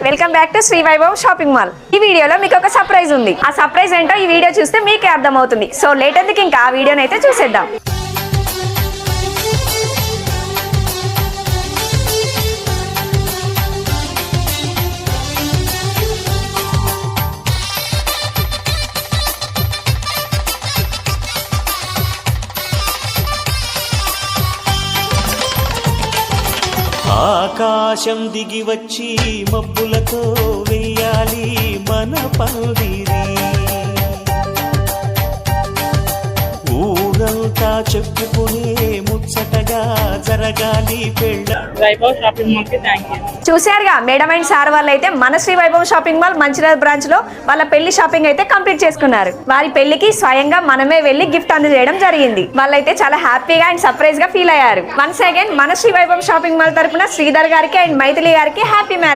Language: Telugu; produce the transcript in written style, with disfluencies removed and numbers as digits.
Welcome back to Shri Vaibhav shopping mall. ఈ వీడియోలో మీకు ఒక సర్ప్రైజ్ ఉంది. ఆ సర్ప్రైజ్ ఏంటో ఈ వీడియో చూస్తే మీకే అర్థమవుతుంది. సో లేట్ ఎందుకు, ఇంకా ఆ వీడియోని అయితే చూసేద్దాం. ఆకాశం దిగి వచ్చి మబ్బులతో వెయ్యాలి మన పందిరి, ఊరంతా చెప్పుకునే ముచ్చటగా జరగాలి పెళ్ళ. వైభవ్ షాపింగ్ మాల్ కి థ్యాంక్ యూ. చూసారుగా, మేడం అండ్ సార్ వాళ్ళు అయితే మన Shri Vaibhav shopping mall Mancherial branch లో వాళ్ళ పెళ్లి షాపింగ్ అయితే కంప్లీట్ చేసుకున్నారు. వారి పెళ్లికి స్వయంగా మనమే వెళ్లి గిఫ్ట్ అందజేయడం జరిగింది. వాళ్ళైతే చాలా హ్యాపీగా అండ్ సర్ప్రైజ్ గా ఫీల్ అయ్యారు. వన్స్ అగైన్ మన శ్రీ వైభవ్ షాపింగ్ మాల్ తరపున శ్రీధర్ గారికి అండ్ మైథిలి గారికి హ్యాపీ మ్యారేజ్.